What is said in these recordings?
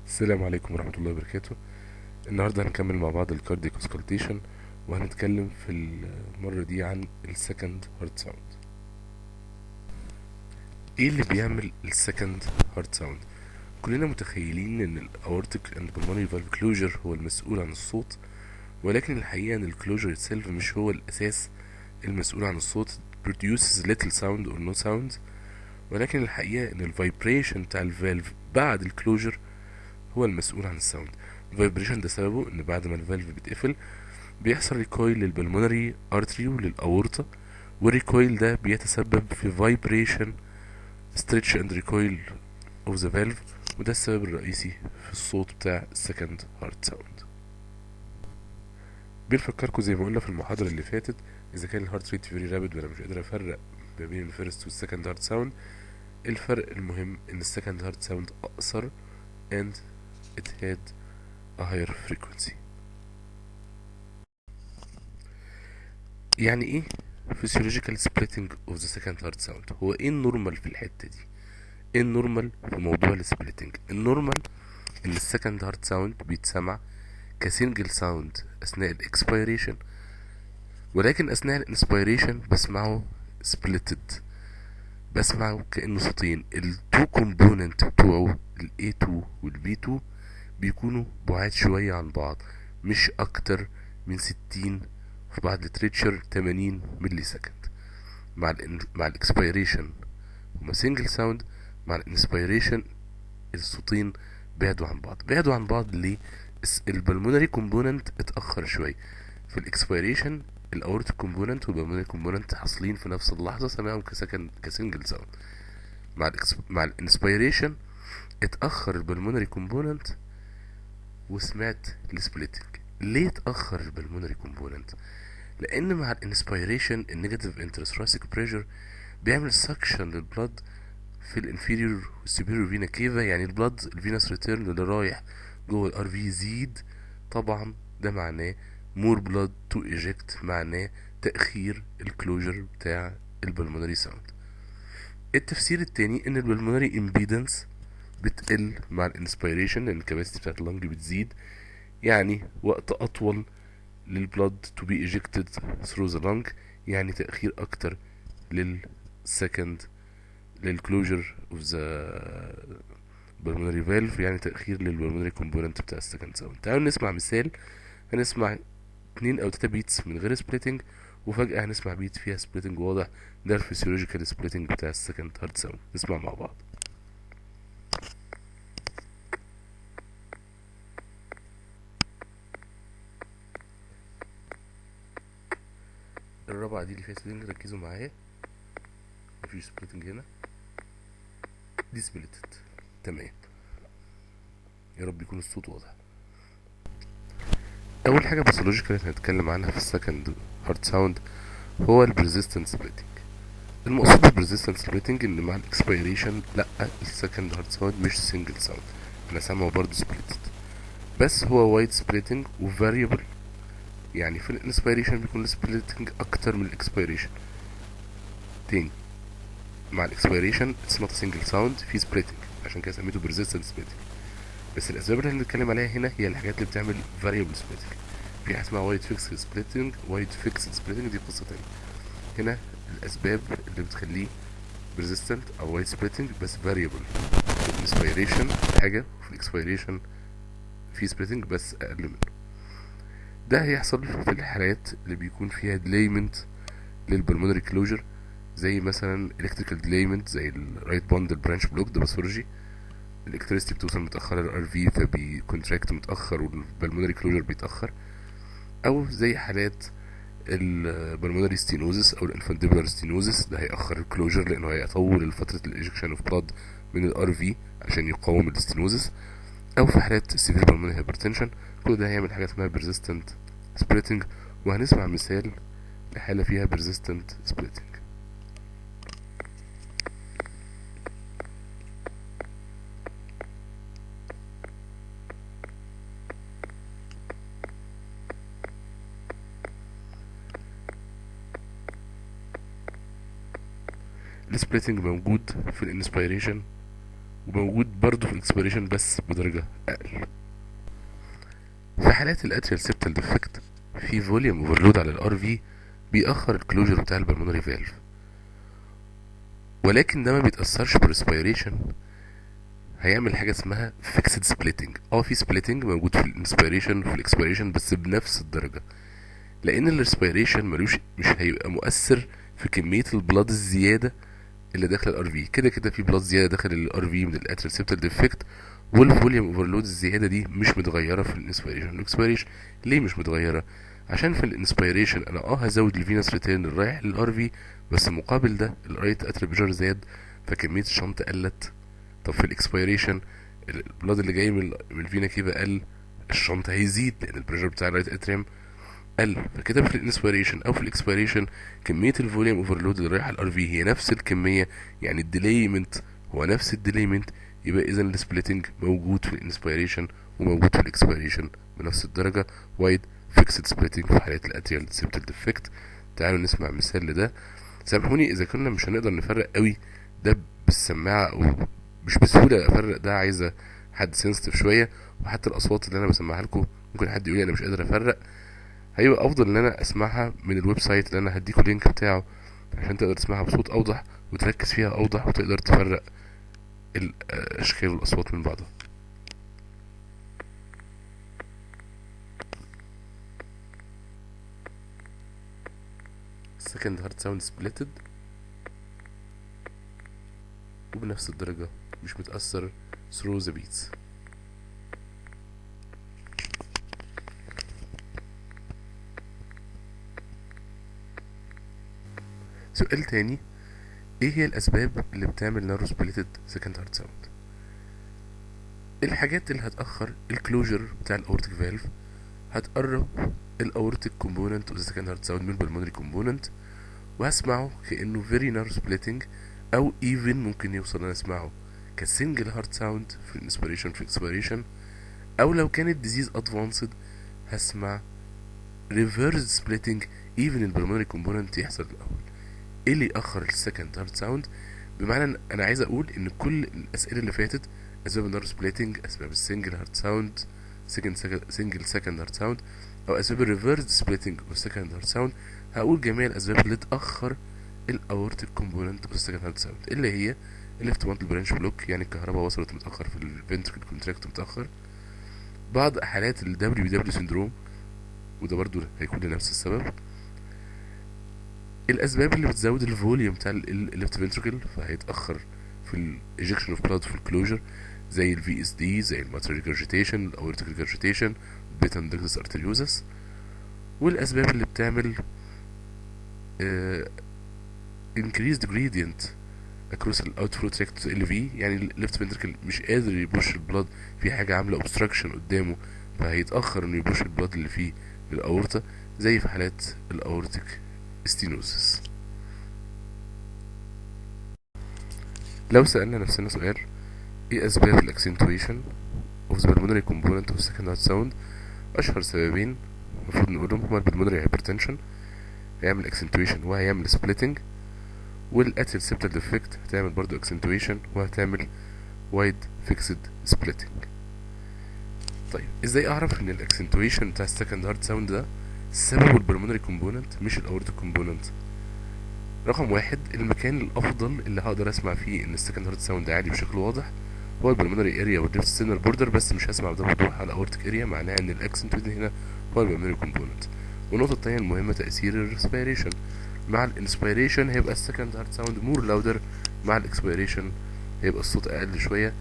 السلام عليكم ورحمة الله وبركاته. النهاردة هنكمل مع بعض الكاردياك اوسكالتيشن، وهنتكلم في المرة دي عن السكند هارت ساوند. ايه اللي بيعمل السكند هارت ساوند؟ كلنا متخيلين ان الاورتيك اند pulmonary valve closure هو المسؤول عن الصوت، ولكن الحقيقة ان الكلوجر itself مش هو الاساس المسؤول عن الصوت. produces little sound or no sound، ولكن الحقيقة ان الفايبريشن بتاع الفالف بعد الكلوجر هو المسؤول عن الساوند. الفايبريشن ده سببه ان بعد ما الفالف بيتقفل بيحصل ريكويل للبلمونري ارتري وللاورطة، والريكويل ده بيتسبب في فايبريشن stretch and recoil of the valve، وده السبب الرئيسي في الصوت بتاع السكند هارت ساوند. بنفكركم زي ما قلنا في المحاضرة اللي فاتت، اذا كان الهارت ريت فيري رابid وانا مش قادر افرق ما بين الفيرست والسكند هارت ساوند، الفرق المهم ان السكند هارت ساوند اقصر and it had a higher frequency. يعني ايه physiological splitting of the second heart sound؟ هو ايه النورمال في الحتة دي؟ ايه النورمال في موضوع السبليتنج؟ النورمال ان السكند هارت ساوند بيتسمع كسنجل ساوند اثناء الاكسبيريشن، ولكن اثناء الانسبيريشن بسمعه سبليتد، بسمعه كانه صوتين. التو كومبوننت بتوعه ال A2 وال B2 بيكونوا بعاد شوية عن بعض، مش اكتر من 60، في بعض لتريتشر 80 ملي سكند. مع الاكسبيريشن هما سنجل ساوند، مع الانسبيريشن الصوتين بعدوا عن بعض ليه؟ البلمونري كومبوننت اتأخر شوية. في الاكسبيريشن الاورتيك كومبوننت والبلمونري كومبوننت حاصلين في نفس اللحظة، سامعهم كسنجل ساوند. مع الانسبيريشن اتأخر البلمونري كومبوننت وسمعت السبليتنج. ليه اتأخر البلمونري كومبوننت؟ لان مع الانسبيريشن النيجاتيف انترثراسيك بريشر بيعمل سكشن للبلد في الانفيريور والسوبيريور فينا كيفا، يعني البلد الفينس ريتيرن اللي رايح جوه الار في يزيد. طبعا ده معناه مور بلاد تو ايجكت، معناه تأخير الكلوجر بتاع البلمونري ساوند. التفسير التاني ان البلمونري امبيدنس بتقل مع الانسبيريشن لان الكباسيتي بتاعت اللنج بتزيد، يعني وقت اطول للبلد to be ejected through the lung، يعني تأخير اكتر للسكند للكلوجر اوف ذا pulmonary valve، يعني تأخير للبلمونري كومبوننت بتاع السكند ساوند. تعالوا نسمع مثال. هنسمع 2 أو 3 بيتس من غير سبليتنج، وفجأة هنسمع بيت فيها سبليتنج واضح. ده الفسيولوجيكال سبليتنج بتاع السكند هارت ساوند. نسمع مع بعض. الرابعة دي اللي فيها سبليتنج، ركزوا معايا، مفيش سبليتنج هنا، دي سبليتد. تمام، يا رب يكون الصوت واضح. اول حاجه باثولوجيكال هنتكلم عنها في السكند هارت ساوند هو البريزيستنت سبليتنج. المقصود بالبريزيستنت سبليتنج ان مع الاكسبيريشن لا، السكند هارت ساوند مش سنجل ساوند، انا سامعه برضه سبليتد، بس هو وايد سبليتنج وفاريبل. يعني في الانسبيريشن بيكون السبليتنج اكتر من الاكسبيريشن. تاني، مع الاكسبيريشن اتس نوت سنجل ساوند، في سبليتنج، عشان كده سميته بريزيستنت سبليتنج. بس الاسباب اللي هنتكلم عليها هنا هي الحاجات اللي بتعمل فاريبل سبليتنج. في حاجه اسمها وايد فيكس سبليتنج، وايد فيكس سبليتنج دي قصه تانية. هنا الاسباب اللي بتخليه persistent او وايد سبليتنج بس variable. في الانسبيريشن حاجة، وفي الاكسبيريشن في سبليتنج بس اقل منه. ده هيحصل في الحالات اللي بيكون فيها delayment للبلمونري كلوجر، زي مثلا electrical delayment زي الرايت باندل برانش بلوك، ده باثولوجي. الالكتريستي بتوصل متأخرة للار في فبيكونتراكت متأخر والبلمونري كلوجر بيتأخر، او زي حالات البلمونري ستينوزس او الانفانديبولار ستينوزس، ده هيأخر الكلوجر لانه هيطول فترة الايجكشن اوف بلاد من الار في عشان يقاوم الستينوزس، او في حالات السيفير بالمونري هايبرتنشن. كل ده هيعمل حاجة اسمها persistent splitting، وهنسمع مثال لحالة فيها persistent splitting. السبليتنج موجود في الانسبيريشن وموجود برضه في الاكسبيريشن بس بدرجة اقل. في حالات الاتريال سيبتال ديفكت في فوليوم اوفرلود على الار في بيأخر الكلوجر بتاع البلمونري فالف، ولكن ده ما بيتأثرش بالريسبيريشن. هيعمل حاجة اسمها فيكسد سبليتنج. في سبليتنج موجود في الانسبيريشن وفي الاكسبيريشن بس بنفس الدرجة، لان الريسبيريشن مش هيبقى مؤثر في كمية البلاد الزيادة اللي داخل الار في. كده كده في بلاد زيادة داخل الار في من الاتريال سيبتال ديفكت، والفوليوم اوفرلود الزيادة دي مش متغيرة في الانسبيريشن والاكسبيريشن. ليه مش متغيرة؟ عشان في الانسبيريشن انا هزود الفينوس ريتيرن الرايح للار في، بس مقابل ده الرايت اتريال بريشر زاد فكمية الشنط قلت. طب في الاكسبيريشن البلاد اللي جاي من الفينا كيفا قل، الشنط هيزيد لان البريشر بتاع الرايت اتريم قل. فكده في الانسبيريشن او في الاكسبيريشن كميه الفوليوم اوفرلود اللي رايحه الار في هي نفس الكميه، يعني الديليمنت هو نفس الديليمنت. يبقى اذا السبليتنج موجود في الانسبيريشن وموجود في الاكسبيريشن بنفس الدرجه. وايد فيكسد سبليتنج في حالات الاتريال سيبتال ديفكت. تعالوا نسمع مثال لده. سامحوني اذا كنا مش هنقدر نفرق قوي ده بالسماعه، او مش بسهوله افرق ده، عايزه حد سنسيتيف شويه. وحتى الاصوات اللي انا بسمعها لكم ممكن حد يقول لي انا مش قادر افرق. هيبقى افضل ان انا اسمعها من الويب سايت اللي انا هديكوا اللينك بتاعه عشان تقدر تسمعها بصوت اوضح وتركز فيها اوضح وتقدر تفرق الاشكال والاصوات من بعضها. second heart sound splitted وبنفس الدرجة، مش متأثر through the beats. سؤال تاني، ايه هي الاسباب اللي بتعمل نارو سبليتد second heart sound؟ الحاجات اللي هتأخر الكلوجر بتاع الاورتيك فالف، هتقرب الاورتيك كومبوننت اوف ذا second heart sound من البلمونري كومبوننت، وهسمعه كأنه very narrow splitting، او even ممكن يوصل انا اسمعه كسنجل هارت ساوند في الانسبيريشن في الاكسبيريشن، او لو كانت ديزيز ادفانسد هسمع reverse splitting even البلمونري كومبوننت يحصل الاول. ايه اللي يأخر السكند هارت ساوند؟ بمعنى ان انا عايز اقول ان كل الاسئله اللي فاتت اسباب النارو سبليتنج، اسباب السنجل هارت ساوند سنجل سكند هارت ساوند، او اسباب الريفرس سبليتنج والسكند هارت ساوند، هقول جميع الاسباب اللي تاخر الاورتيك كومبوننت والسكند هارت ساوند، اللي هي الليفت مانتل برانش بلوك، يعني الكهرباء وصلت متاخر في الفنتركل كونتراكت متاخر، بعض حالات الدبليو دبليو سيندروم وده برضو هيكون لنفس السبب، الاسباب اللي بتزود الفوليوم بتاع الليفت فنتركل فهيتاخر في الايجكشن اوف بلاد في الكلوجر، زي الفي اس دي، زي الماتر ريجرجيتيشن، الاورتيك ريجرجيتيشن، بيتا اندكتس ارتريوزس، والاسباب اللي بتعمل increased gradient across الاوتفلو تراكت ال في، يعني الليفت فنتركل مش قادر يبوش البلاد، في حاجه عامله obstruction قدامه فهيتاخر انه يبوش البلاد اللي فيه للاورطه، زي في حالات الاورتيك ستينوزس. لو سألنا نفسنا سؤال، ايه اسباب الاكسنتويشن اوف ذا pulmonary component of second heart sound؟ اشهر سببين المفروض نقولهم هما البلمونري hypertension هيعمل اكسنتويشن وهيعمل سبليتنج، والاتريال سيبتال ديفكت هتعمل برضو اكسنتويشن وهتعمل وايد فيكسد سبليتنج. طيب ازاي اعرف ان الاكسنتويشن بتاع السكند هارت ساوند ده سببه البلمونري كومبوننت مش الاورتيك كومبوننت؟ رقم واحد، المكان الافضل اللي هقدر اسمع فيه ان السكند هارت ساوند عالي بشكل واضح هو البلمونري اريا والليفت ستينر بوردر، بس مش هسمع ده بوضوح على الاورتيك اريا، معناها ان الاكسنتويشن هنا هو البلمونري كومبوننت. والنقطه التانية المهمه تاثير الريسبيريشن. مع الانسبيريشن هيبقى السكند هارت ساوند مور لاودر، مع الاكسبيريشن هيبقى الصوت اقل شويه،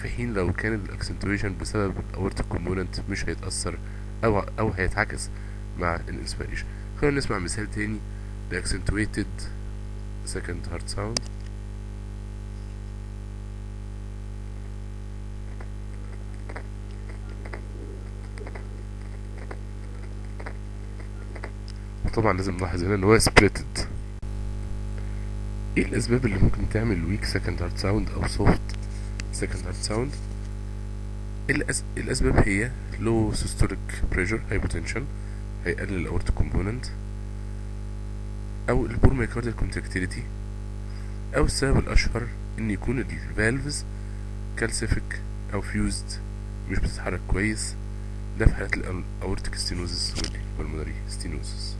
في حين لو كان الاكسنتويشن بسبب الاورتيك كومبوننت مش هيتاثر او هيتعكس مع الانسبيريشن. خلينا نسمع مثال تاني لاكسنتويتد second heart sound. طبعا لازم نلاحظ هنا ان هو splitted. ايه الاسباب اللي ممكن تعمل weak second heart sound او soft second heart sound؟ الاسباب هي low systolic pressure hypotension هيقلل الاورتيك كومبوننت، او البور مايكارديال كونتراكتيليتي، او السبب الاشهر ان يكون الفالفز كالسيفيك او فيوزد، مش بتتحرك كويس. ده في حالات الاورتيك ستينوزس والبلمونري ستينوزس.